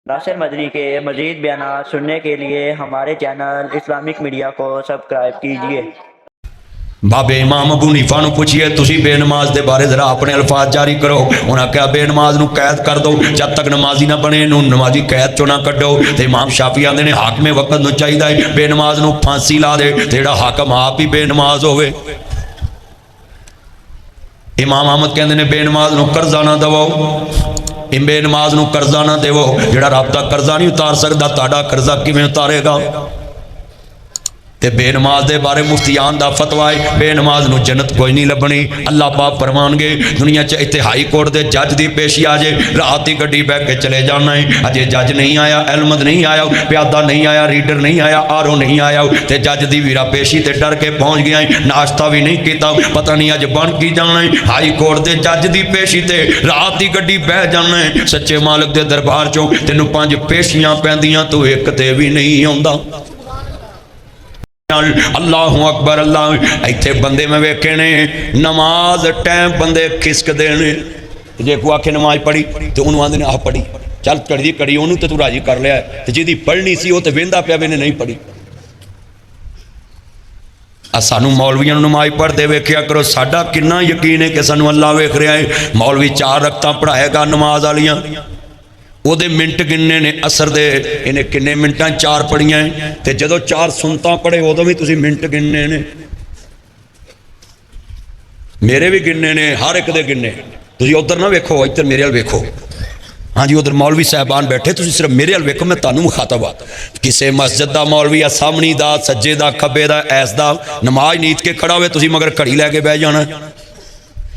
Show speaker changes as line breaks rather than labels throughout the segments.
नासिर मदनी के मज़ीद बयान सुनने के लिए हमारे चैनल इस्लामिक मीडिया को सब्सक्राइब कीजिए।
बाबे इमाम अबू हनीफा नूं पूछिए तुसी बेनमाज के बारे जरा अपने अल्फाज जारी करो। उन्हें कहा बेनमाज नूं कैद कर दो, जब तक नमाजी ना बने नूं नमाजी कैद चो ना कड्डो। तो इमाम शाफी आंदे ने हाकमे वक्त नूं चाहिए बेनमाज नूं फांसी ला दे, जेड़ा हाकम आप ही बेनमाज होवे। इमाम अहमद कहते ने बेनमाज नूं कर्जा ना दवाओ, बेनमाज नूं कर्जा ना देवो, जेड़ा रब दा कर्जा नहीं उतार सकता तुहाडा कर्जा किवें उतारेगा। ते बेनमाज के बारे मुफ्तियान का फतवा है बेनमाज नूं जन्नत कोई नहीं लभनी। अल्लाह पाक फरमानगे दुनिया च इत्थे हाई कोर्ट के जज की पेशी आ जाए, रात की गड्डी बह के चले जाना है, अजे जज नहीं आया, एलमद नहीं आया, प्यादा नहीं आया, रीडर नहीं आया, आरो नहीं आया, तो जज की वीरा पेशी ते डर के पहुँच गया है, नाश्ता भी नहीं किया, पता नहीं अज बन की जाना है। हाई कोर्ट के जज की पेशी ते रात की गड्डी बह जाना है। सच्चे मालिक के दरबार चो तेनों 5 पेशियां पैंदियां, तू एक ते भी नहीं आउंदा। अल्लाह अकबर अल्लाह। इत्थे बंदे मैं वेखे ने नमाज टाइम बंदे खिसकते हैं, जे को आखे नमाज पढ़ी तो उन्होंने आंदे ने आह पढ़ी, चल कड़ी कड़ी उन्होंने तो तू राजी कर लिया, तो जिहदी पढ़नी सी वो तो वेंदा पिया मैंने नहीं पढ़ी। सानू मौलवियों नमाज पढ़ते वेख्या करो, साडा कितना यकीन है कि सानू अल्लाह वेख रहा है। मौलवी 4 रकतां पढ़ाएगा नमाज वालियां, ਉਹਦੇ मिनट किन्ने ने असर दे, इन्हें किन्ने मिनटां 4 पढ़ियां ते जदों 4 सुनता पढ़े उदों भी तुसीं मिनट गिनने ने, मेरे भी गिनने ने, हर एक दे गिनने। तुसीं उधर ना वेखो, इधर मेरे वाल वेखो। हाँ जी उधर मौलवी साहबान बैठे, तुसीं सिर्फ मेरे वाल वेखो, मैं तुहानूं मुखातब आ। किसी मस्जिद का मौलवी आ सामणी दा, सज्जे दा, खब्बे दा, ऐस दा नमाज नीत के खड़ा होवे, तुसीं मगर घड़ी लैके बह जाना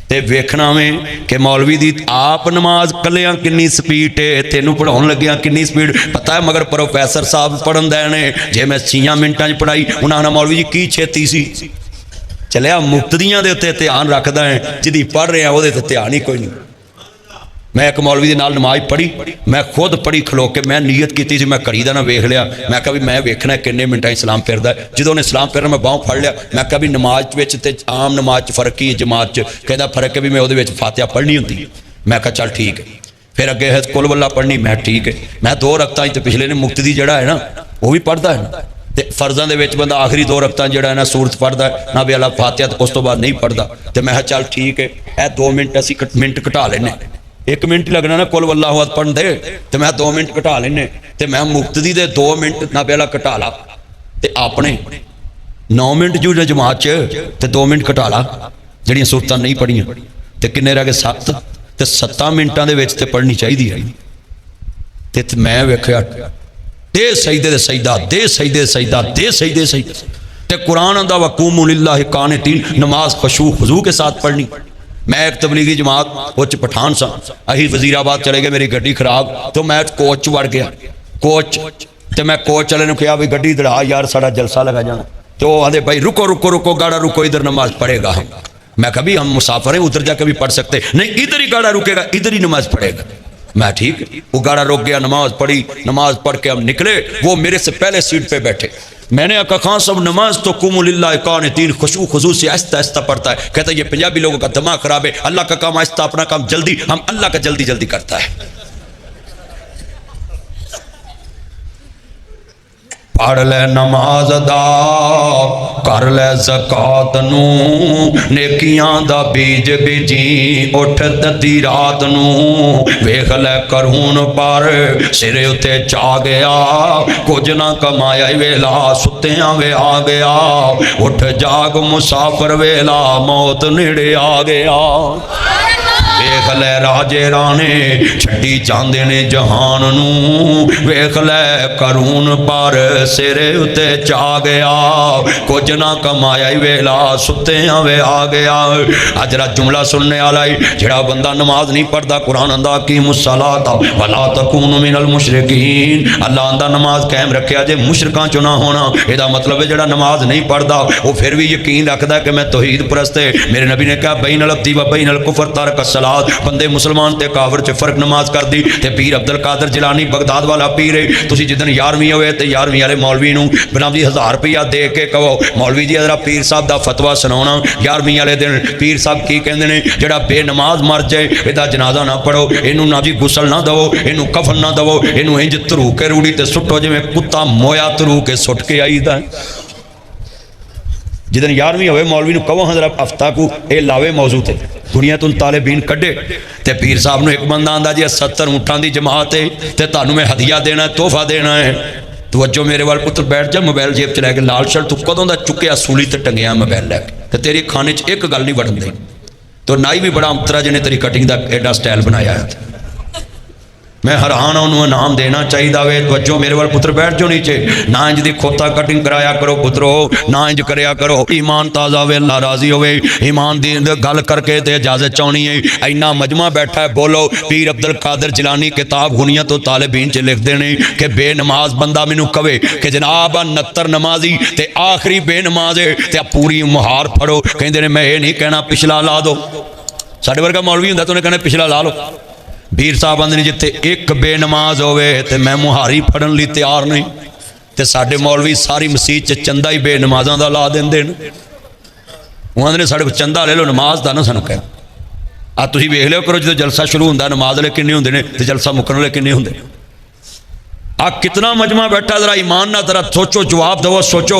ते वेखना में कि मौलवी दी आप नमाज कलियां किन्नी स्पीड है, तेनों पढ़ाउण लग्गियां किन्नी स्पीड पता है। मगर प्रोफैसर साहब पढ़न दे ने, जे मैं 6 मिनटां च पढ़ाई उन्होंने मौलवी जी की छेती सी। चलिया मुक्तदियां दे उत्ते ध्यान रखदा है, जिहदी पढ़ रहा वो ध्यान ही कोई नहीं। मैं एक मौलवी के नाल नमाज पढ़ी, मैं खुद पढ़ी खलो के, मैं नीयत की थी, मैं घड़ी का ना वेख लिया, मैं कहा भी मैं वेखना किन्ने मिनटां इस्लाम फिरदा है। जो उन्हें इस्लाम फिरना मैं बाहों फड़ लिया, मैं कहा भी नमाज विच ते आम नमाज फ़र्क ही जमात च, कहता फ़र्क है भी मैं वो फातिहा पढ़नी होंदी। मैं कहा चल ठीक है, फिर अगे है कुल वल्ला पढ़नी, मैं ठीक है। मैं 2 रकतां तो पिछले ने मुक्ति जड़ा है ना वो भी पढ़ता है ना, तो फर्जा के बंदा आखिरी 2 रकतां जड़ा है ना सूरत पढ़ता है ना, भी अल्लाह फातिहा तो उस तो बाद नहीं पढ़ता। तो मैं चल ठीक है, यह 2 मिनट असीं मिनट घटा लेने, 1 मिनट ही लगना ना कुल वल्लाहु अहद पढ़न दे, तो मैं 2 मिनट घटा लेने, तो मैं मुक्तदी दे 2 मिनट ना पहला घटा ला, तो अपने 9 मिनट जो जमात च ते 2 मिनट घटा ला, जड़ियां सूरतां नहीं पढ़ियां, तो किन्ने रह गए 7, तो 7 मिनटां दे विच ते पढ़नी चाहिदी है। तो मैं वेख्या दे सजदे दे सजदा, दे सजदे दे सजदा, दे सजदे दे सजदा, ते कुरान आंदा वक़ूमू लिल्लाहि क़ानितीन, नमाज खुशू खुजू के साथ पढ़नी। मैं एक तबलीगी जमात उच्च पठान सा, अही वजीराबाद चले गए, मेरी गड्डी खराब, तो मैं कोच वड़ गया, कोच तो मैं कोच वाले ने कहा भी गड्डी दड़ा यार साड़ा जलसा लगा जाना, तो आंधे भाई रुको रुको रुको गाड़ा रुको, इधर नमाज पढ़ेगा हम। मैं कहा भी हम मुसाफिर हैं, उधर जाकर भी पढ़ सकते नहीं, इधर ही गाड़ा रुकेगा, इधर ही नमाज पढ़ेगा। मैं ठीक, वो गाड़ा रुक गया, नमाज पढ़ी, नमाज पढ़ के हम निकले, वो मेरे से पहले सीट पे बैठे। मैंने कहा खान साहब नमाज तो कुमु लिल्लाहि क़ानितीन खुशू खुजू से आहिस्ता आहिस्ता पढ़ता है। कहता है ये पंजाबी लोगों का दिमाग खराब है, अल्लाह का काम आहिस्ता, अपना काम जल्दी, हम अल्लाह का जल्दी जल्दी करता है। पढ़ ले नमाज दा, कर ले ज़कात नू, नेकियां दा बीज बीजी उठ दती रात नू, वेख ले करहून पर सिरे उत्ते चा गया, कुछ ना कमाया वेला सुत्तियां वे आ गया, उठ जाग मुसाफिर वेला मौत नेड़े आ गया। वेख लै राजे राणे छड्डी जांदे ने जहान नू, वेख लै करून पर सिरे उत्ते चा गया, कुछ ना कमाया वेला सुत्तियां वे आ गया। अजरा जुमला सुनने वाला जेड़ा बंदा नमाज नहीं पढ़ता, कुरान आंदा की मुसलात वला तकूनु मिनल मुशरिकीन, अल्लाह आंदा नमाज कायम रखिया जे मुशरकां चो ना होना। एदा मतलब है जेड़ा नमाज नहीं पढ़ता वो फिर भी यकीन रखता कि मैं तौहीद परस्त है। मेरे नबी ने कहा बैनल अब्दी व बैनल कुफर तरक सलात, नमाज बंदे मुसलमान ते काफिर च फर्क नमाज कर दी ते पीर अब्दुल कादर जिलानी बगदाद वाला पीर है तुसी जिदन 11वीं होवे ते 11वीं वाले मौलवी नूं बनाम जी 1000 रुपया दे के कहो मौलवी जी जरा पीर साहब दा फतवा सुनाउणा 11वीं वाले दिन पीर साहब की कहंदे ने जेड़ा बेनमाज मर जाए इहदा जनाजा ना पढ़ो इनू ना जी गुसल ना दवो इनू कफन ना दवो इनू इंज धरू के रूड़ी ते सुट्टो जिवें कुत्ता मोया धरू के सुट के आईदा जिदन 11वीं होवे मौलवी नूं कहो जरा हफ्ता को ये लावे मौजू ते दुनिया तो तालिबीन कढ़े ते पीर साहब नूं एक बंदा आंदा जी 70 ऊँटां दी जमात है ते तुहानूं मैं हदिया देना तोहफा देना है तवज्जो मेरे वाल पुत्र बैठ जा मोबाइल जेब च लैके लाल शर्ट तू कदों दा चुक्या सूली ते टंगिया मोबाइल लैके ते तेरे खाने च एक गल नहीं वड़न दी तो नाई भी बड़ा अंतरा जिन्हें तेरी कटिंग का एडा स्टाइल बनाया है मैं हैरान उन्होंने इनाम देना चाहिए वे तवज्जो मेरे वाल पुत्र बैठ जाओ नीचे ना इंज दी खोता कटिंग कराया करो पुत्रो ना इंज करया करो ईमान ताज़ा वे अल्लाह राजी होवे ईमान दी गल करके ते इजाजत चाहनी है इन्ना मजमा बैठा है बोलो पीर अब्दुल कादर जिलानी किताब हुनिया तो तालिबीन च लिखते हैं कि बेनमाज बंदा मैनू कवे कि जनाब 69 नमाजी ते आखिरी बेनमाज है ते पूरी मुहार फड़ो कहते मैं ये नहीं कहना पिछला ला दो साडे वर्गा मौलवी हुंदा तो उन्हें कहना पिछला ला लो पीर साहब आंदे ने जिथे एक बेनमाज होवे ते मैं मुहारी फड़न लई तैयार नहीं ते साडे मौलवी सारी मसीत च चंदा ही बेनमाजां दा ला देंदे ने वो आंदे ने साडे कोल चंदा ले लो नमाज दा ना सानू कह आ तुसीं वेख लिओ करो जो जलसा शुरू हुंदा नमाज वाले किन्ने हुंदे ने ते जलसा मुकण वाले किन्ने हुंदे आ कितना मजमा बैठा जरा ईमान ना जरा सोचो जवाब दवो सोचो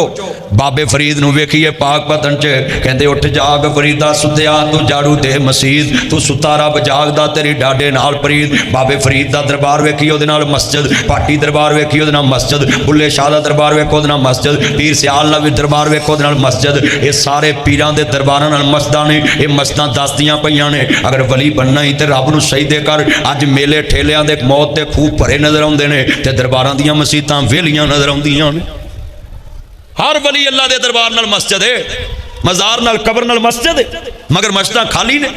बाबे फरीद नूं वेखिए पाक पतन च कहंदे उठ जाग फरीदा सुत्या तू जाड़ू दे मसीद तू सुता रब जागदा तेरी डाडे नाल फरीद बाबे फरीद दा दरबार वेखिए उहदे नाल मस्जिद पाटी दरबार वेखिए उहदे नाल मस्जिद बुल्ले शाह दा दरबार वेखो उहदे नाल मस्जिद पीर सियाल दा भी दरबार वेखो उहदे नाल मस्जिद ये सारे पीरां दे दरबारां नाल मस्जिदां ने ये मस्जिदां दसदियां पईयां ने अगर वली बनना ही ते रब नूं सजदे कर अज मेले ठेलियां दे मौत दे खूब भरे नजर आउंदे ने ते दरबारां दियां मसीतां वेलियां नजर आउंदियां ने हर वली अल्लाह दे दरबार नाल मस्जिद है मज़ार नाल कबर नाल मस्जिद है मगर मस्जिदां खाली ने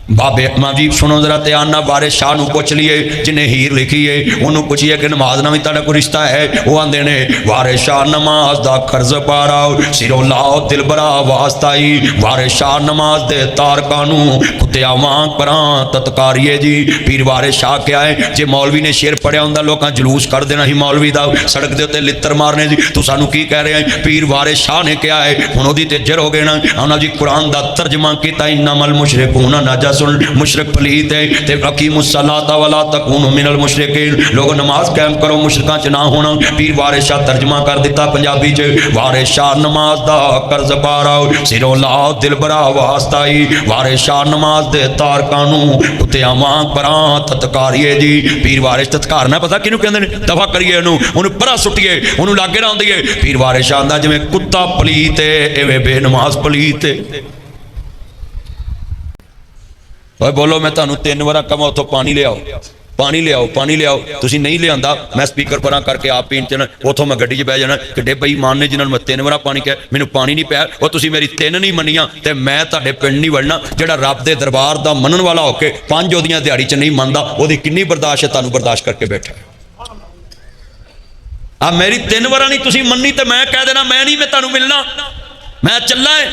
बाबे माजी सुनो जरा ध्यान ना बारे शाह नूं पुछ लीए जिन्हें हीर लिखी है उन्होंने पूछिए कि नमाज नाल भी तुहाडा कोई रिश्ता है वो आंदे ने वारे शाह नमाज दा कर्ज पाराओ सिरों लाओ दिलबरा वास्ताई वारे शाह नमाज दे तारकां नूं कुत्तिया वांग परां तत्कारिए जी पीर वारे शाह क्या है जे मौलवी ने शेर पढ़िया हुंदा लोकां जलूस कर देना ही मौलवी दा सड़क दे उत्ते लित्तर मारने जी तू सानू की कह रहे हैं पीर वारे शाह ने क्या है हुण ओहदी ते जर हो गए ना उन्हां जी कुरान दा तर्जमा कीता इन्नमल मुशरिकून नाजा मुशरक पलीत है ते अकीमुस्सलाता वला तकूनु मिनल मुशरिकीन लोग नमाज कायम करो मुशरिकां च ना होना पीर वारिस शाह तर्जमा कर दिता पंजाबी च वारिस शाह नमाज दा कर्ज पाराओ सिरों लाओ दिलबरा वास्ताई वारिस शाह नमाज दे तारकां नूं कुत्तियां वांग परां तत्कारिए जी पीर वारिस तत्कारना पता किहनूं कहंदे ने दफा करिए उहनूं परा सुट्टिए उहनूं लागे ना आउंदीए पीर वारिस शाह दा जिवें कुत्ता पलीत है इवें बेनमाज पलीत है भाई बोलो मैं तुहानूं 3 वार कहां उत्थों पानी लियाओ तुसीं नहीं लियांदा मैं स्पीकर परां करके आप पीण चना उथों मैं गड्डी 'च बह जाना किड्डे बेईमान ने जिन्हां नूं मैं 3 वार पानी कहा मैनूं पानी नहीं पिया वो तुसीं मेरी 3 नहीं मन्नियां ते मैं तुहाडे पिंड नहीं वड़ना जिहड़ा रब दे दरबार दा मनण वाला होके 5 ओहदियां दिहाड़ी च नहीं मनदा ओहदी किन्नी बर्दाश्त है तुहानूं बर्दाश्त करके बैठा आ मेरी 3 वार नहीं तुसीं मन्नी ते मैं कह देना मैं नहीं मैं तुहानूं मिलना मैं चला है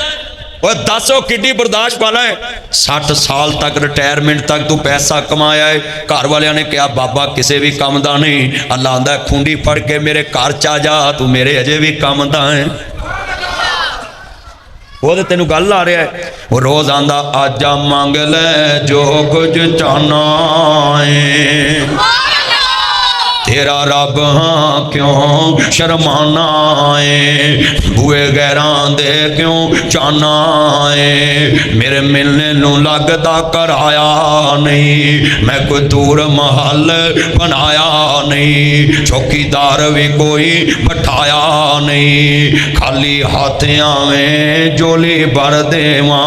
और दसो किड्डी बर्दाश्त वाला है 60 साल तक रिटायरमेंट तक तू पैसा कमाया है घर वालिया ने कहा बाबा किसी भी काम का नहीं अल्लाह आंदा खूंडी फड़ के मेरे घर च आ जा तू मेरे अजे भी काम का है वो तो तेनू गल आ रहा है वो रोज आंदा आजा मंग ले जो कुछ चाहना है तेरा रब हाँ क्यों शर्माना है बुए गैरां दे क्यों चाहना है मेरे मिलने नू लगदा कराया नहीं मैं कोई दूर महल बनाया नहीं चौकीदार भी कोई बैठाया नहीं खाली हाथ आवें जोली भर देवां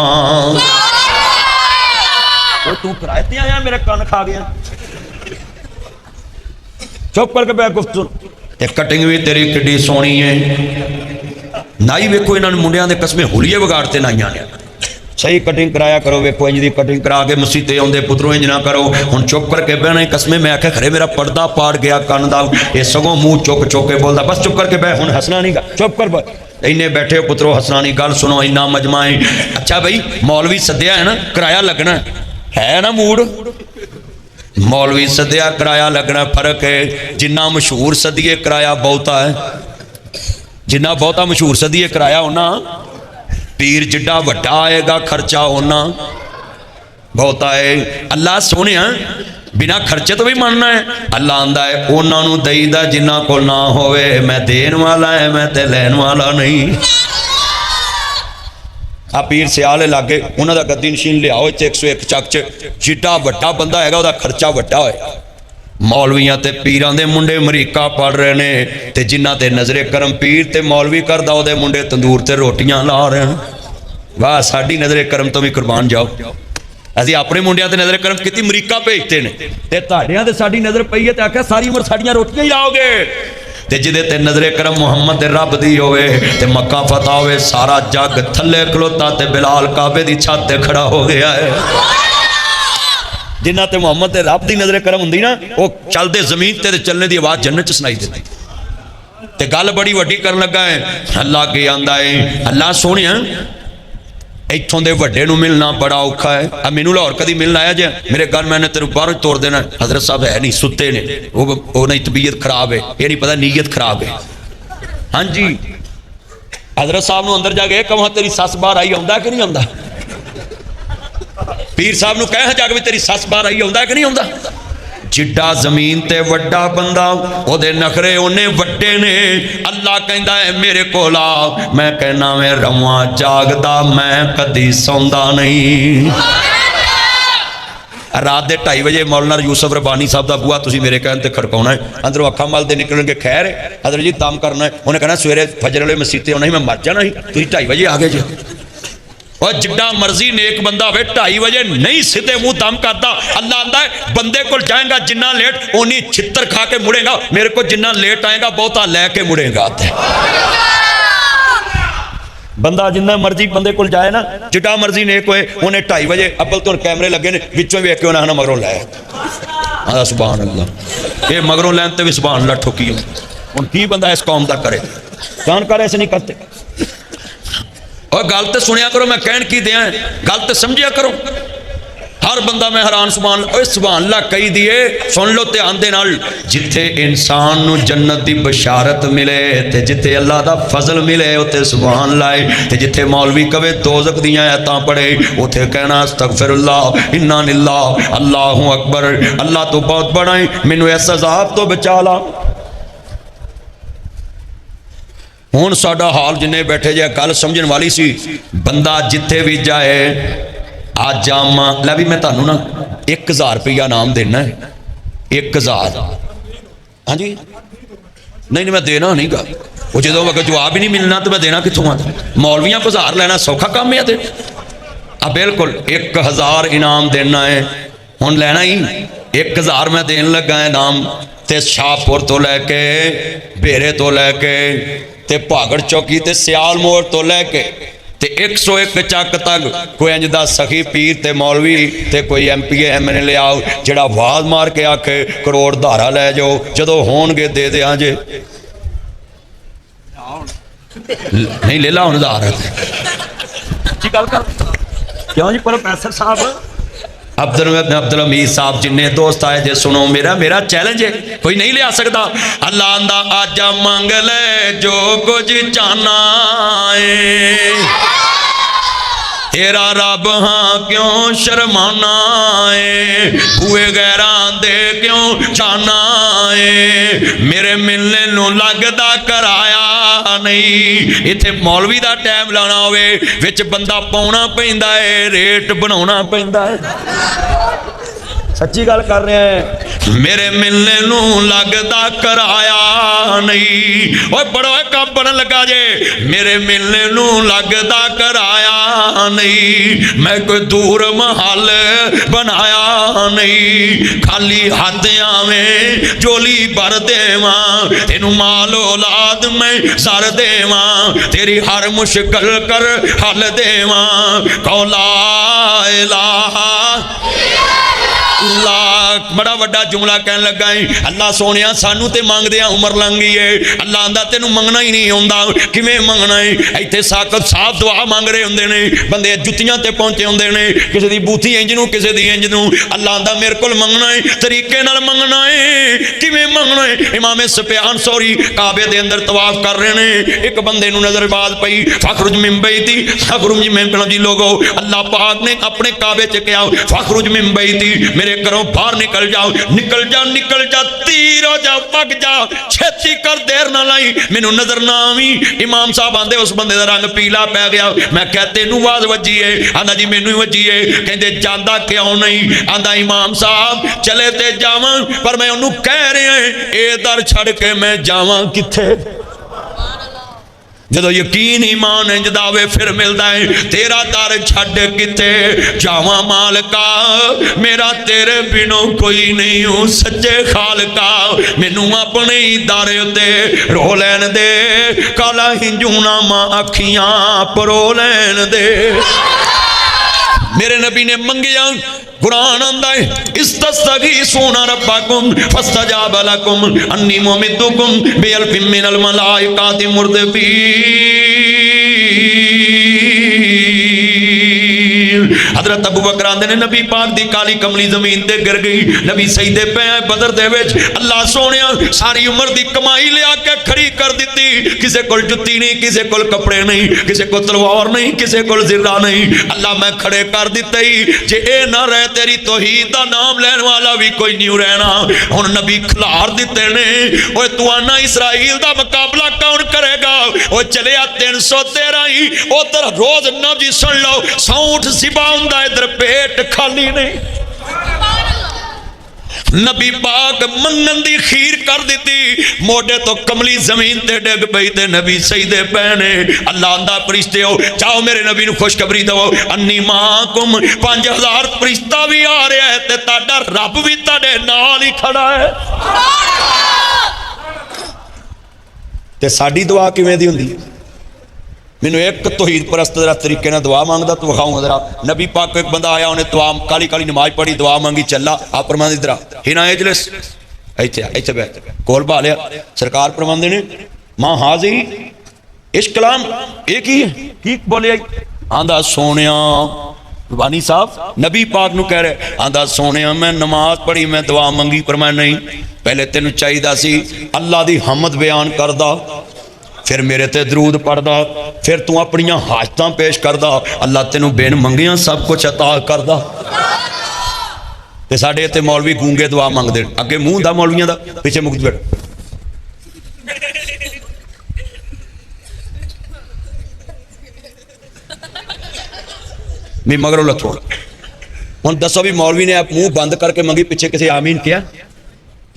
तू किराए ते आया मेरे कान खा गया चुप करके बैठ गुफ्त ते कटिंग भी तेरी किड्डी सोहनी है नाई वेखो इन्होंने मुंडियां दे कस्मे हुलिये बिगाड़ते नाइयां ने सही कटिंग कराया करो वेखो इंज दी कटिंग करा के मसीते आउंदे पुत्रों इंज ना करो हुण चुप करके बहना कस्मे मैं आख्या खरे मेरा पर्दा पाड़ गया कन दा ये सगों मुंह चुक के बोलदा बस चुप करके बह हुण हसना नहीं गा चुप कर इन्ने बैठे हो पुत्रों हसना नहीं गल सुनो इन्ना मजमा है अच्छा भाई मौलवी सद्या है ना किराया लगना है ना मूड। मौलवी सदिया किराया लगना फर्क है। जिन्ना मशहूर सदिए किराया बहुता है, जिन्ना बहुता मशहूर सदिए किराया होना, पीर जिड्डा वड्डा आएगा खर्चा होना बहुता है। अल्लाह सोने बिना खर्चे तो भी मानना है। अल्लाह आंदा है उन्होंने दईदा जिन्ना को ना होवे, मैं देन वाला है, मैं ते लैन वाला नहीं। आ पीर सियाल लागे उन्होंने गद्दी नशीन लियाओ 101 चक च, जिड्डा वड्डा बंदा है वह खर्चा वड्डा होएगा। मौलवियां ते पीरां दे मुंडे अमरीका पढ़ रहे ने, ते जिन्हां ते नजरे करम पीर ते मौलवी करदा ओहदे मुंडे तंदूर ते रोटियां ला रहे हैं। वाह साडी नजरे करम तो भी कुर्बान जाओ। असीं अपने मुंडियां ते नजरे करम किती अमरीका भेजते ने, ते तुहाडियां ते साडी नजर पई है ते आख्या सारी उम्र साडियां रोटियां ही लाओगे। ते जिदे ते नजरे करम मुहम्मद दे रब दी होवे ते मक्का फतह होवे, सारा जग थल्ले खलोता ते बिलाल काबे दी छत ते खड़ा हो गया है। जिन्ना ते मुहम्मद ते रब दी नजरे करम हुंदी ना, वो चलदे जमीन ते चलने दी आवाज जन्नत च सुनाई देती। ते गल बड़ी वड्डी करन लगा है। अल्लाह के आंदा है अल्लाह सोहणिया इत्थों दे वड्डे नूं मिलना बड़ा औखा है। अब मैनू लाहौर कदी मिलना आया जे मेरे घर मैंने तेरे बाहरों तोड़ देना। हजरत साहब है नहीं, सुते ने, वो नहीं तबीयत खराब है, ये नहीं पता नीयत खराब है। हाँ जी हजरत साहब नूं अंदर जाके कहा तेरी सस बाहर आई आउंदा कि नहीं आउंदा। पीर साहब नूं कह जाके भी तेरी सस बाहर आई आउंदा कि नहीं आउंदा। जिड्डा जमीन ते वड्डा बंदा ओदे नखरे ओने वड्डे ने। अल्लाह कहंदा है मेरे कोल आ, मैं कहना मैं रवां जागदा, मैं कदी सौंदा नहीं। रात के 2:30 बजे मौलाना यूसुफ रबानी साहब का बूहा तुसीं मेरे कहने ते खड़काउणा है, अंदरों अखां मल दे निकलणगे खैर हज़रत जी दम करना है। उन्हें कहना सवेरे फजर वाले मसीते आना ही, मैं मर जाना ही, तुसीं 2:30 बजे आ गए जी। और जिड्डा मर्जी नेक बंदा हो 2:30 बजे नहीं सीधे मुंह दम करता। अल्लाह आंदा है बंदे को जाएगा जिन्ना लेट ओनी छित्तर खा के मुड़ेगा, मेरे को जिन्ना लेट आएगा बहुता लैके मुड़ेगा। बंदा जिन्ना मर्जी बंदे को जाए ना, जिड्डा मर्जी नेक होए, उन्हें 2:30 बजे अब्बल तो कैमरे लगे ने, विचों वेख के उन्हें मगरों लाया। सुभान अल्लाह, ये मगरों लैन ते भी सुभान अल्लाह ठोकी। हुण की बंदा इस कौम का करे, जानकार ऐसे नहीं करते। और गल तो सुनिया करो, मैं कहन की दिया गल तो समझिया करो। हर बंदा मैं हैरान सुभान अल्लाह कही दिए सुन लो ध्यान दे नाल। जिथे इंसान नू जन्नत दी बशारत मिले ते जिथे अल्लाह दा फजल मिले उते सुभान लाए, ते जिथे मौलवी कवे दोज़ख दियां आयतां पढ़े उथे कहना अस्तगफिरुल्लाह इन्ना लिल्लाह अल्लाहु अकबर, अल्लाह तो बहुत बड़ा है, मैनू इस अज़ाब तो बचा ला। हुण साडा हाल जिन्हें बैठे जे गल समझण वाली सी, बंदा जिथे भी जाए आज आमा लै भी मैं तुहानू ना 1000 रुपया नाम देना है। 1000 हाँ जी नहीं नहीं मैं देना नहीं गा, वो जो अगर जवाब ही नहीं मिलना तो मैं देना कितों आ। मौलवियां को 1000 लेना सौखा काम है। बिल्कुल 1000 इनाम देना है। हुण लैना ही 1000 मैं देन लगा है इनाम, ते शाहपुर तो लैके भेरे तो लैके ते भागड़ चौकी ते सियाल मोड़ तो लैके ते 101 चक तक कोई इंज दा सखी पीर ते मौलवी ते कोई MP MLA ले आओ जिहड़ा आवाज मार के आखे करोड़ धारा लै जाओ, जदों होणगे दे दें जे नहीं ले ला हुण धार क्यों जी प्रोफेसर साहब अब्दुल हमीद साहब जिन्ने दोस्त आए जे सुनो मेरा चैलेंज है, कोई नहीं लिया सकता। अल्लाह आंदा आजा मंग ले जो कुछ चाहना है, तेरा रब हाँ क्यों शर्माना है, हुए गैरां दे क्यों छाना है, मेरे मिलने नू लगदा कराया नहीं। इत्थे मौलवी दा टाइम लाना होवे विच बंदा पाउणा पैंदा है, रेट बनाउणा पैंदा है। सच्ची गल कर रहे हैं, मेरे मिलने नू लगदा कराया नहीं। ओए बड़ो काम बनन लगा जे, मेरे मिलने नू लगदा कराया नहीं, मैं कोई दूर महल बनाया नहीं, खाली हाथ आवें झोली भर देवां, तेनू माल औलाद मैं सर देवां, तेरी हर मुश्किल कर हल देवां, कौ ला इलाहा अल्लाह बड़ा वड्डा जुमला कहन लगा है अल्लाह सोनिया सानू ते मंगदियां उम्र लंघ गई है अल्लाह आंदा तेनू मंगना ही नहीं आउंदा किवें मंगना है इत्थे साकत साफ दुआ मंग रहे हुंदे ने बंदे जुत्तियां ते पहुंचे हुंदे ने किसी दी बूथी इंज नूं किसी दी इंज नूं अल्लाह आंदा मेरे कोल मंगना है तरीके नाल मंगना है किवें मंगना है इमाम सुफयान सौरी काबे दे अंदर तवाफ कर रहे ने एक बंदे नूं नजर बाज पई फखरुज मिन बैती फखरुज मिन बैती लोगो अल्लाह पाक ने अपने काबे च कहा फखरुज मिन बैती मेरे घरों बाहर निकल जाओ निकल जा तीर हो जा पग जा छेती कर देर ना लाई मैनू नजर ना आवी इमाम साहब आंदे उस बंदे दा रंग पीला पै गया मैं कह तेनू आवाज वजी है आंदा जी मैनू ही वजी है कहंदे जांदा क्यों नहीं आंदा इमाम साहब चले ते जावां पर मैं उन्होंने कह रहा ए दर छड़ के मैं जावां किथे जो यकीन ईमान इंज दा वे फिर मिलता है तेरा दर छड़ किथे जावा मालका मेरा तेरे बिनों कोई नहीं हूँ सच्चे खालका मैनू अपने ही दर उत्ते रो लैन दे काला हिंजूना मां अखियां परो लैन दे मेरे नबी ने मंगिया कुरान आंदा है इस्तस्तगीसूना रब्बकुम फस्तजाब लकुम अन्नी मुमिद्दुकुम बिअल्फिन मिनल मलाइकाति मुर्दफीन हजरत अबू बकर आंदे ने नबी पाक दी काली कमली जमीन ते गिर गई नबी सजदे पे बदर दे विच अल्लाह सोनिया सारी उम्र दी कमाई लिया के खड़ी कर दी किसे कोल जुत्ती नहीं किसे कोल कपड़े नहीं किसे कोल तलवार नहीं किसे कोल जिरा नहीं अल्लाह मैं खड़े कर दिते जे ए ना रहे तेरी तौहीद दा नाम लैन वाला भी कोई नहीं रहना हुण नबी खिलार दिते ने ओए तू आना इसराइल दा मुकाबला कौन करेगा ओ चलिया 313 ही उधर रोज नबी सुन लो 60 सिबा हुंदा इधर पेट खाली नहीं नबी पाक मंगन दी खीर कर दी मोडे तो कमली जमीन ते डिग पई ते नबी सजदे पैने अल्लाह आंदा फरिश्ते हो जाओ मेरे नबी नु खुशखबरी दो अन्नी माकुम 5000 फरिश्ता भी आ रहा है ते ताड़ा रब भी ताड़े नाल ही खड़ा है ते साडी दुआ किवें दी हुंदी मैनू एक तौहीद परस्त जरा तरीके ना दुआ मांगदा तो विखाऊंगा जरा नबी पाक एक बंदा आया उन्हें दुआ काली काली नमाज पढ़ी दुआ मांगी चला आप प्रमाण इधर हिना इजलिस इत्थे बैठ कोल भा लिया सरकार प्रबंध ने मां हाजी इस कलाम एक ही की बोले आंदा सोनिया बानी साहब नबी पाक नू कह रहे आंदा सोनिया मैं नमाज पढ़ी मैं दुआ मंगी पर मैं नहीं पहले तेन चाहिदा सी अल्लाह दी हमद बयान करदा फिर मेरे ते दरूद पढ़दा फिर तू अपनियां हाजतां पेश करदा अल्लाह तेनू बिन मंगियां सब कुछ अता करदा ते साडे इत्थे मौलवी गूंगे दुआ मंगदे अगे मूंह दा मौलवियां दा पिछे मुक्त बैठ मैं मगरों लथो हुण दसो भी मौलवी ने मुंह बंद करके मंगी पिछे किसी आमीन किया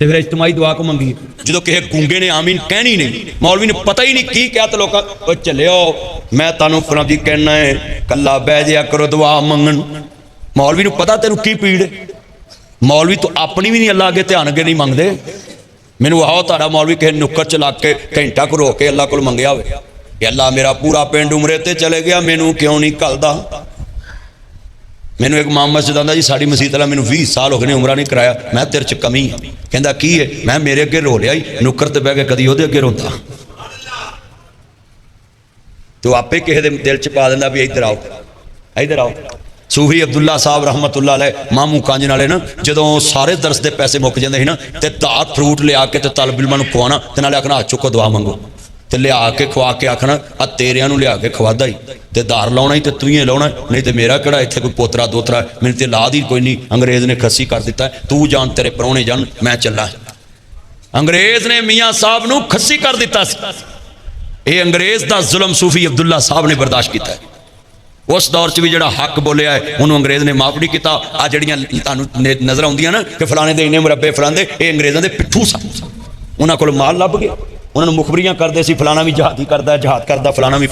तो फिर इज्तमाही दुआ को मंगी जो किसी गूंगे ने आमीन कहनी नहीं मौलवी ने पता ही नहीं की क्या तो लोग चलियो मैं तुहानू फलां जी कहना है कला बह जाया करो दुआ मंगन मौलवी ने पता तेनू की पीड़ मौलवी तो अपनी भी नहीं अल्लाह अगे ध्यान अगे नहीं मंगते मैनू आओ तारा मौलवी किसी नुक्कर च लग के घंटा को रो के अल्लाह को मंगया हो अल्लाह मेरा पूरा पिंड उमरे ते चले गया मैनू क्यों नहीं घलदा मैनू एक माम मस्जिद आंदा जी साड़ी मसीत वाला मैनू 20 साल हो गए उमरा नहीं कराया मैं तेरे च कमी कहता की है मैं मेरे अगे रो लिया नुक्कर ते बह के कदी ओहदे अगे रोंदा तो आपे किसी दे दिल च पा दिंदा भी इधर आओ सूफी अब्दुल्ला साहब रहमतुल्लाह अलैह मामू कांज नाले ना जो सारे दरस के पैसे मुक जाते ना तो दात फ्रूट लिया के तलब इल्मां नूं खवाना ते नाले आखना हाथ चुको दुआ मंगो तो लिया के खवा के आखना आ तेरिया लिया के खवादा ही तो दार लाउना ही तो तू ही लाउना नहीं तो मेरा किहड़ा इत्थे कोई पोतरा दोतरा मैंने तो लाद ही कोई नहीं अंग्रेज़ ने खस्सी कर दिता है तू जान तेरे परौने जान मैं चला अंग्रेज़ ने मियाँ साहब नूं खस्सी कर दिता ये अंग्रेज़ दा जुल्म सूफी अब्दुल्ला साहब ने बर्दाश्त किया है उस दौर च भी जो हक बोलिया है उन्होंने अंग्रेज़ ने माफ नहीं किया आ जड़ियाँ नज़र आउंदियां ना कि फलाने दे इन्ने मुरब्बे फलाने ये अंग्रेज़ों के पिट्ठू सन उन्होंने को माल लभ गया उन्होंने मुखबरियां करते सी फलाना भी जहाद ही करता जहाद करता फलाना भी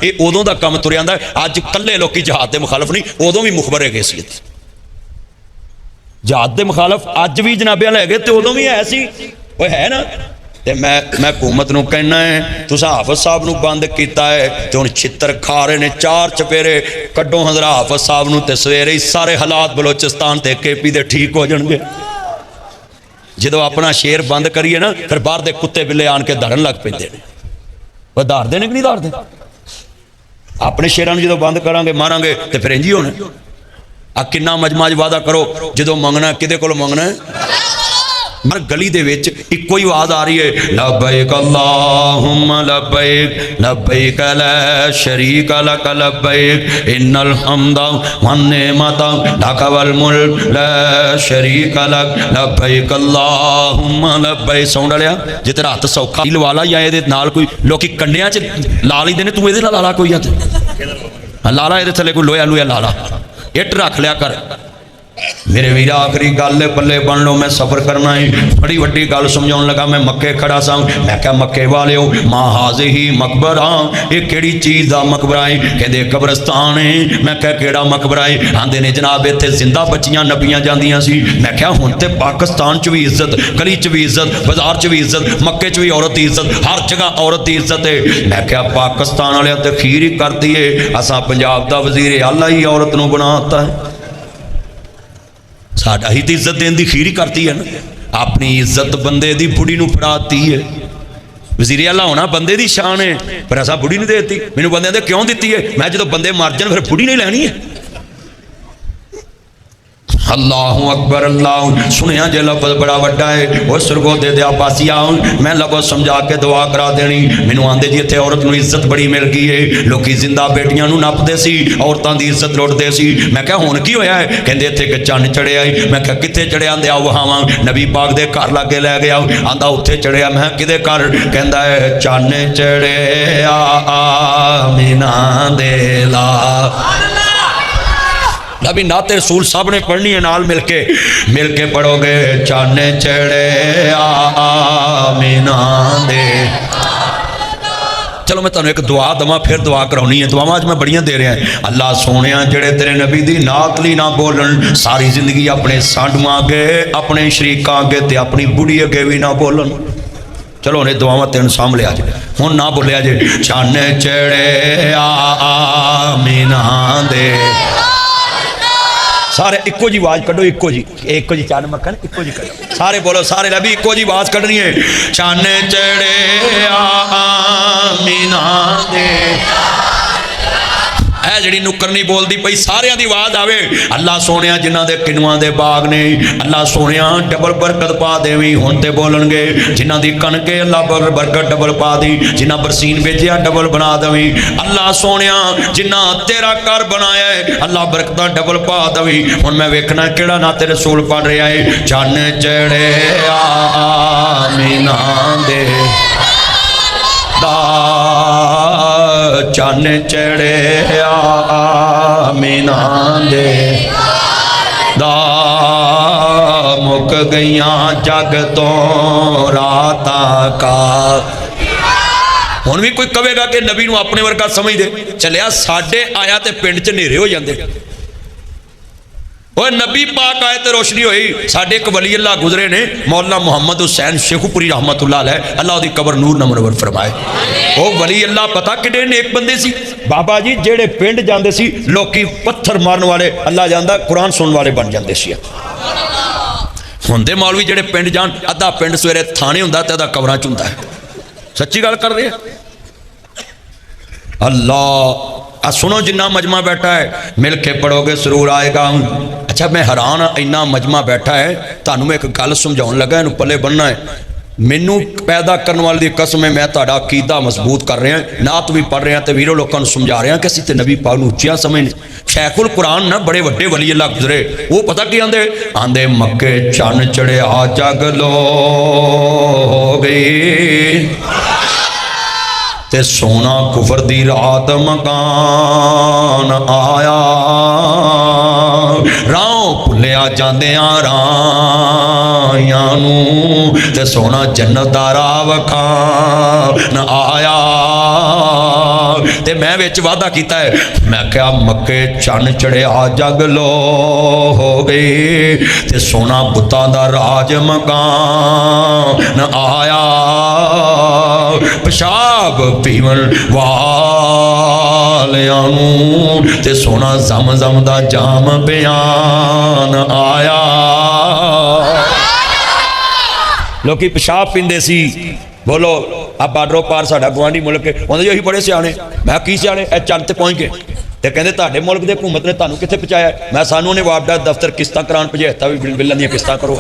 ये उदों का काम तुर आंदा अज कल्ले लोग जहाद के मुखालफ नहीं उदों भी मुखबर है सी जहाद के मुखालफ अज भी जनाबे लै गए तो उदों भी है सी है ना ਤੇ ਮੈਂ हुकूमत नूं कहना है तुसां हाफिज साहब नूं बंद कीता है ते हुण छित्तर खा रहे ने 4 चपेरे कड्डो हज़रा हाफिज साहब नूं ते सवेरे ही सारे हालात बलोचिस्तान ते केपी दे ठीक हो जाणगे। जदों अपना शेर बंद करिए ना फिर बाहर दे कुत्ते बिल्ले आन के धड़न लग पैंदे ने। वो धारदे ने कि नहीं धारदे? अपने शेरां नूं जदों बंद करांगे मारांगे ते फिर इंज ही होना। आ किन्ना मजमा च वादा करो जदों मंगना किहदे कोलों मंगना है? मर गली दे विच इक्को ही आवाज़ आ रही है लब्बैक अल्लाहुम्मा लब्बैक लब्बैक ला शरीक लक लब्बैक इन्नल हम्दा वन निअमता लक वल मुल्क ला शरीक लक लब्बैक अल्लाहुम्मा लब्बैक। सुन लिया जे तेरा हत्थ सौखा लवा ला या इहदे नाल कोई लोकी कंडियां च ला लैंदे ने तू इहदे नाल ला ला कोई हत्थ ला ला इहदे थल्ले कोई लोया लुया ला ला इट रख लिया कर। मेरे वीर आखिरी गल पल्ले बन लो मैं सफर करना है बड़ी वड्डी गल समझाउण लगा। मैं मक्के खड़ा सा मैं क्या मक्के वाले हो मां हाज़े ही मकबरा ये केड़ी चीज़ का मकबरा है? कहते कब्रस्तान है। मैं क्या केड़ा मकबरा है? आंदे ने जनाब इत्थे जिंदा बच्चियां नपियां जांदियां सी। मैं क्या हुण ते पाकिस्तान च भी इज्जत गली च भी इज्जत बाजार च भी इज्जत मक्के च भी औरत की इज्जत हर जगह औरत की इज्जत है। मैं क्या पाकिस्तान वाले ते खीर ही करती है असां पंजाब दा वजीर आला ही औरत नूं बनाता है। साडा ही तो इज्जत देने की खीर ही करती है ना। अपनी इज्जत बंदे की बुढ़ी नूं फड़ाती है। वजीर आला होना बंदे की शान है पर असा बुढ़ी नहीं देती। मैनू बंदे ने क्यों दी है? मैं जो बंदे मर जान फिर बुढ़ी नहीं लैनी है। अल्लाहु अकबर अल्लाह सुनिया जे लफज बड़ा वड्डा है वो सरगोदे दे पासिया मैं लफज समझा के दुआ करा देनी। मैनू आंदे जी इत्थे औरत नूं इज्जत बड़ी मिल गई है लोकी जिंदा बेटियां नूं नपदे सी औरतां दी इज्जत लुटदे सी। मैं क्या हुण की होया है? कहंदे इत्थे एक चन्न चढ़िया है। मैं क्या कित्थे चढ़िया? आंदे आओ वहावां नबी पाक दे घर लागे लै गया आंदा उत्थे चढ़िया। मैं किदे घर? कहंदा है चन्न चढ़िया आमिना दे ला नबी नाते रसूल सब ने पढ़नी है नाल मिल के पढ़ोगे चाने चढ़े आमिना दे। चलो मैं तुहानू एक दुआ दवा फिर दुआ कराउनी है। दुआवां अज मैं बड़ियां दे रहा है। अल्लाह सोने जेड़े तेरे नबी दी नातली ना बोलन सारी जिंदगी अपने साडुआं अगे अपने शरीकां अगे ते अपनी बुढ़ी अगे भी ना बोलन। चलो उन्हें दुआवां तेन सामभ लिया जे हुण ना बोलिया जे चाने चढ़े आमिना दे। सारे इक्को जी आवाज कढ़ो इक्को जी चन्न मक्खन इक्को जी कढ़ो सारे बोलो सारे नबी इक्को जी आवाज कढ़नी है चन्न चढ़े आमिना दे। है जिहड़ी नुक्कर नहीं बोलती पई सारियां दी आवाज आवे। अल्लाह सोने जिन्हां दे किनुआं दे बाग ने अल्लाह सोने डबल बरकत पा देवी। हुण ते बोलणगे जिन्हां दी कणके अल्लाह बरकत डबल पा दी जिन्हां बरसीन भेजिया डबल बना देवी। अल्लाह सोने जिन्हां तेरा घर बनाया है अल्लाह बरकतां डबल पा देवी। हुण मैं वेखना किहड़ा ना तेरे रसूल पढ़ रहा है चन्न चढ़े आमिना दे चन्न चढ़े आमिना दे मुक गईया जग तो राता का। हुण भी कोई कहेगा कि नबी नूं अपने वर्गा समझ दे चलिया साडे आया ते पिंड च नेरे हो जांदे। और नबी पाक आए तो रोशनी हुई। साडे एक वली अल्लाह गुजरे ने मौलाना मुहम्मद हुसैन शेखुपुरी रहमतुल्लाह अलैह अल्लाह दी कबर नूर न मुनव्वर फरमाए। वो वली अल्लाह पता किडे नेक बंदे सी बाबा जी जेड़े पिंड जांदे सी लोकी पत्थर मारन वाले अल्लाह जानदा कुरान सुनने वाले बन जांदे सी। हुंदे मौलवी जेड़े पिंड जान अद्धा पिंड सवेरे थाने हुंदा ते अद्धा कबरां च हुंदा है। सच्ची गल कर रहे अल्लाह। सुनो जिन्ना मजमा बैठा है मिल के पढ़ोगे जरूर आएगा। अच्छा मैं हैरान इन्ना मजमा बैठा है तुहानू मैं एक गल समझाउण लगा इहनू पल्ले बनना है। मैनू पैदा करने वाले की कसम है मैं तुहाडा अकीदा मजबूत कर रहा नात भी पढ़ रहा तो वीरो लोगों को समझा रहा कि असीं ते नबी पाक नूं उच्चिया समझने। शैखुल कुरान ना बड़े वड्डे वली अल्लाह गुजरे वो पता की आंदे आंदे मक्के चन्न चढ़िया जग लो हो गई ते सोना कुफर दी रात मकान आया। राहों भुलिया जांदियां राहियां नूं ते सोना जन्नत दा राह वखान आया। ते मैं विच वादा किया है, मैं क्या मक्के चन चढ़िया जग लो हो गई ते सोना बुतां दा राज मकान आया, पेशाब पीवन वालियां नूं ते सोना जम जम दा जाम बयान आया। लोकी पेशाब पींदे सी, बोलो आ बार्डरों पार साडा गुआंढी मुल्क उन्होंने जी असीं बड़े सियाणे, मैं की सियाणे ए चंद ते पहुँच गए ते कहंदे तुहाडे मुल्क दे हुकूमत ने तुहानूं कित्थे पहुँचाया, मैं सानूं ने वापडा दफ्तर किस्तां कराउण भजेता भी बिल्लां दीयां किस्तां करो,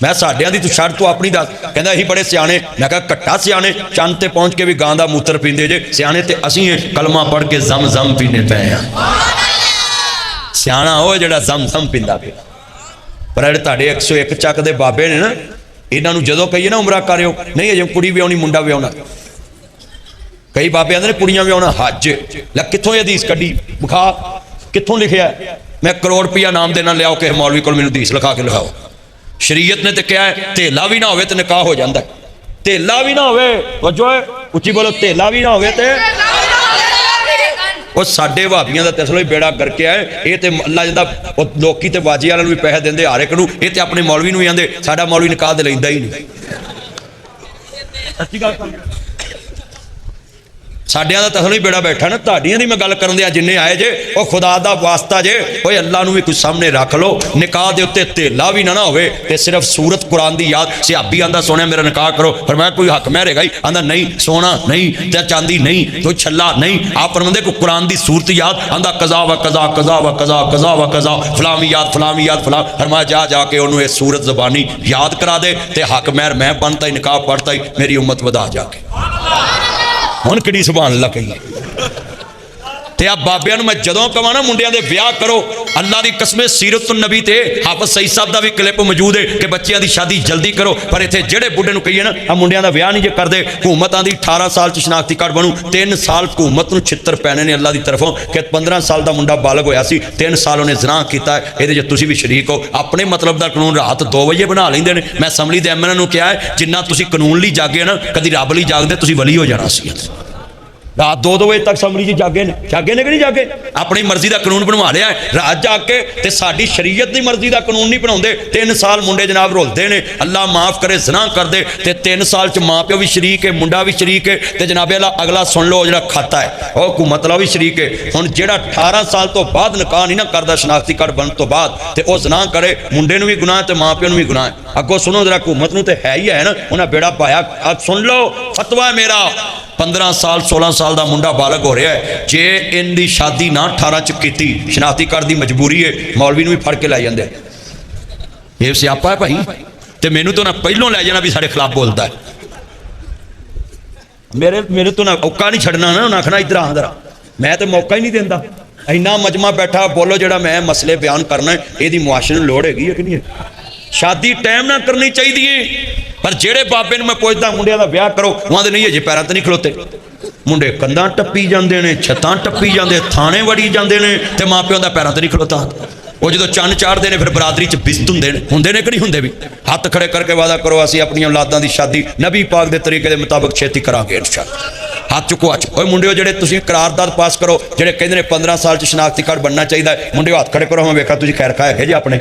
मैं साडियां दी तू छड़ तू अपनी दस, कहंदा असीं बड़े सियाणे, मैं कहा घट्टा सियाणे चंद ते पहुँच के भी गां दा मूत्र पींदे जे, सियाणे ते असीं कलमा पढ़ के जम जम पीने पे आ, सियाणा वो जिहड़ा जम जम पींदा पे। पर जिहड़े तुहाडे 101 ਚੱਕ ਦੇ बाबे ने ना, इन्हां नूं जदों कहीए ना उमरा करियो नहीं अजे कुड़ी विआउणी मुंडा विआउणा, कई बाबे आंदे ने कुड़ियां विआउणा हज, लै कित्थों ये हदीस कड्डी विखा, कित्थों लिखिआ, मैं करोड़ रुपया नाम देना लियाओ किसी मौलवी कोल मैनूं हदीस लिखा के लिखाओ। शरीयत ने तो कहा है धेला भी ना होवे तो निकाह हो जाता है, धेला भी ना होवे, वजो उच्ची बोलो, धेला भी ना होवे ते वो साडे भाबियां दा तसलो ही बेड़ा करके आए, ये तो अल्लाह जिदा लोकी तो बाजी वालों भी पैसे देंदे हर एक नूं, ये तो अपने मौलवी नूं ही आंदे साडा मौलवी निकाह ते लैंदा ही नहीं। सच्ची गल साडियां दा तसलो ही बेड़ा बैठा ना, तुहाडियां दी मैं गल करन दिया जिन्ने आए जे वो खुदा दा वास्ता जे, ओए अल्लाह नूं भी कुछ सामने रख लो, निकाह दे उत्ते धेला भी ना होवे ते सिर्फ सूरत कुरान दी याद। सिहाबी आंदा सोने मेरा निकाह करो, पर मैं कोई हक महरेगा ही, आंदा नहीं सोना नहीं ते चांदी नहीं कोई छल्ला नहीं, आप फरमांदे को कुरान दी सूरत याद, आंदा कज़ा व कज़ा कज़ा व कज़ा कज़ा व कज़ा फलामी याद फलां, फरमाया जा जाके उन्होंने सूरत ज़बानी याद करा दे ते हक महर मैं बनता ही निकाह पढ़ता ही मेरी उम्मत वधा जाके। हुण किहड़ी सुभान अल्लाह कही ते आ बाबियां नूं मैं जदों कहां ना मुंडियां दे ब्याह करो, अल्लाह दी कसम सीरत नबी ते हाफिज़ सईद साहब दा भी क्लिप मौजूद है कि बच्चियां दी शादी जल्दी करो, पर इत्थे जेड़े बुढ़े नूं कहिए ना आ मुंडियां दा ब्याह नहीं जे करदे, हुकूमत आंदी 18 साल च शनाख्ती कार्ड बनू, 3 साल हुकूमत नूं छित्तर पैने ने अल्लाह दी तरफों कि 15 साल दा मुंडा बालग होया सी, 3 साल उन्हें ज़ना कीता है, इहदे च तुसीं भी शरीक हो। अपने मतलब दा कानून रात 2 बजे बना लैंदे ने। मैं असैम्बली दे एमएलए नूं कहा है जिन्ना तुसीं कानून लई जागे ना कदी रब लई जागदे तुसीं वली हो जाना सी। रात 2 बजे तक असैम्बली च जागे ने कि नहीं जागे, अपनी मर्जी का कानून बनवा लिया है रात जाग के, ते साडी शरीयत की मर्जी का कानून नहीं बनाते। 3 साल मुंडे जनाब रुलते हैं, अल्लाह माफ़ करे ज़ना कर दे, ते 3 साल च माँ प्यो भी शरीक है, मुंडा भी शरीक है, ते जनाबे अगला सुन लो जो खाता है वह हुकूमत वाला भी शरीक है। हुण जेड़ा 18 साल तो बाद निकाह नहीं ना करता शनाख्ती कार्ड बनने तो बाद, ते वह ज़ना करे मुंडे नूं भी गुनाह ते माँ प्यो नूं भी गुनाह है। अगों सुनो जरा हुकूमत नूं ते है ही है ना, उन्हें बेड़ा पाया। अब सुन लो फतवा है मेरा, 15 साल 16 साल का मुंडा बालग हो रहा है, जे इनकी शादी ना 18 च की शनाख्ती कार्ड की मजबूरी है, मौलवी नूं भी फड़ के लै जांदे। ये सियापा है भाई, तो मैनू तो ना पहलों लै जाना भी साढ़े खिलाफ बोलता है, मेरे तो ना औका नहीं छड़ना ना, आखना इधर आ जरा, मैं तो मौका ही नहीं देता। इन्ना मजमा बैठा बोलो जो मैं मसले बयान करना है, ये मुआशरे नूं लोड़ हैगी है कि नहीं है। शादी टाइम ना करनी चाहिए, पर जेड़े बाबे नूं मैं पुछदा मुंडिया दा ब्याह करो, वहां दे नहीं अजे पैरां ते नहीं खलोते, मुंडे कंधां टप्पी जांदे ने, छत्तां टप्पी जांदे, थाने वड़ी जांदे ने, ते माँ प्यो दा पैरां ते नहीं खलोता। वो जो चंद चाढ़ते हैं फिर बरादरी च बिस्त होंदे ने कि नहीं होंदे, भी हथ खड़े करके वादा करो असीं अपनी औलादां दी शादी नबी पाक दे तरीके दे मुताबिक छेती करांगे इंशाअल्लाह। हाथ चुको हथ, ओए मुंडिओ जेड़े तुसीं करारदाद पास करो, जेड़े कहंदे ने 15 साल च शनाख्ती कार्ड बनना चाहिए, मुंडिओ हाथ खड़े करो, मैं वेखा तुसीं खैर खाए है जी अपने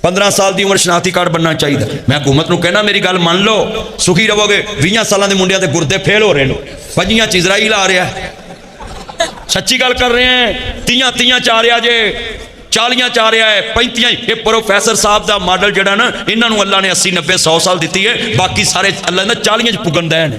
15 साल की उम्र शनाख्ती कार्ड बनना चाहिए। मैं हुकूमत नूं कहना मेरी गल मान लो, सुखी रहोगे। 20 साल के मुंडिया के गुरदे फेल हो रहे हैं, 5 च इजराइल आ रहा है, सच्ची गल कर रहे हैं, 30 च आ रहा जे, 40 च आ रहा है, 35। ये प्रोफैसर साहब का मॉडल जोड़ा ना, इन्होंने अल्लाह ने 80 90 100 साल दी है, बाकी सारे अल्लाह ने 40 च पुगन दैन।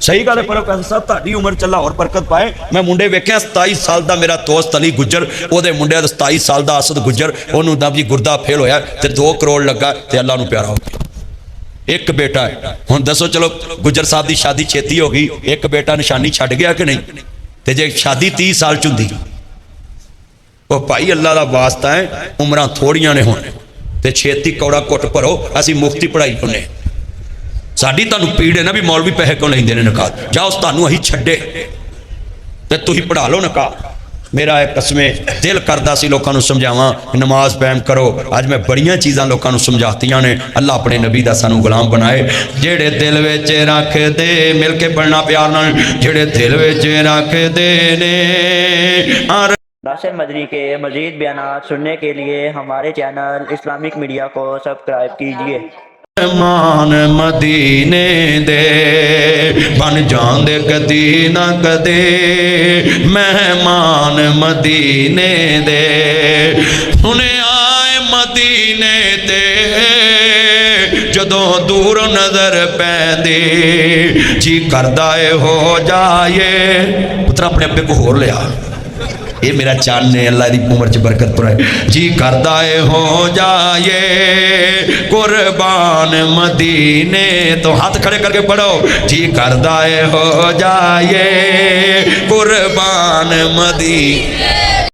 सही गल है प्रोफैसर साहब, ताड़ी उम्र चला और बरकत पाए। मैं मुंडे वेख्या 27 साल का मेरा दोस्त अली गुज्जर, वो मुंडे 27 साल का असद गुज्जर, उन्होंने जी गुरदा फेल होया तो 2 करोड़ लगा, तो अल्लाह नूं प्यारा हो गया। एक बेटा है, हुण दसो चलो गुज्जर साहब की शादी छेती हो गई, एक बेटा निशानी छड्ड गया कि नहीं, तो जे शादी 30 साल च हुंदी, वो भाई अल्लाह का वास्ता है, उम्रां थोड़ियां ने हुण ते छेती कौड़ा घुट भरो, असीं मुफ्ती पढ़ाई होने। साडी तुहानूं पीड़ है ना भी मौलवी पैसे क्यों लैंदे ने निकाह, जाओ तुहानूं असीं छड्डे ते तुसीं पढ़ा लो निकाह। मेरा एक कसमें दिल करता सी लोगों को समझावां नमाज कायम करो। अज मैं बड़ियां चीज़ां लोगों को समझातियां ने। अल्लाह अपने नबी दा सानू गुलाम बनाए जेड़े दिल विच रख दे, मिल के पढ़ना प्यार नाल, जेड़े दिल विच रख दे ने।
नासिर मदनी के मज़ीद बयानात सुनने के लिए हमारे चैनल इस्लामिक मीडिया को सब्सक्राइब कीजिए।
मेहमान मदीने दे बन जांदे कदी ना कदे, मेहमान मदीने दे हुणे आए मदीने ते जदों दूर नजर पैंदी जी करदा ए हो जाए। पुत्र अपने अब्बे को होर लिया, ये मेरा चान ने अल्लाह दी उम्र च बरकत पुराए। जी करदा ए हो जाए कुर्बान मदीने तो, हाथ खड़े करके पढ़ो। जी करदा ए हो जाए कुर्बान मदीने।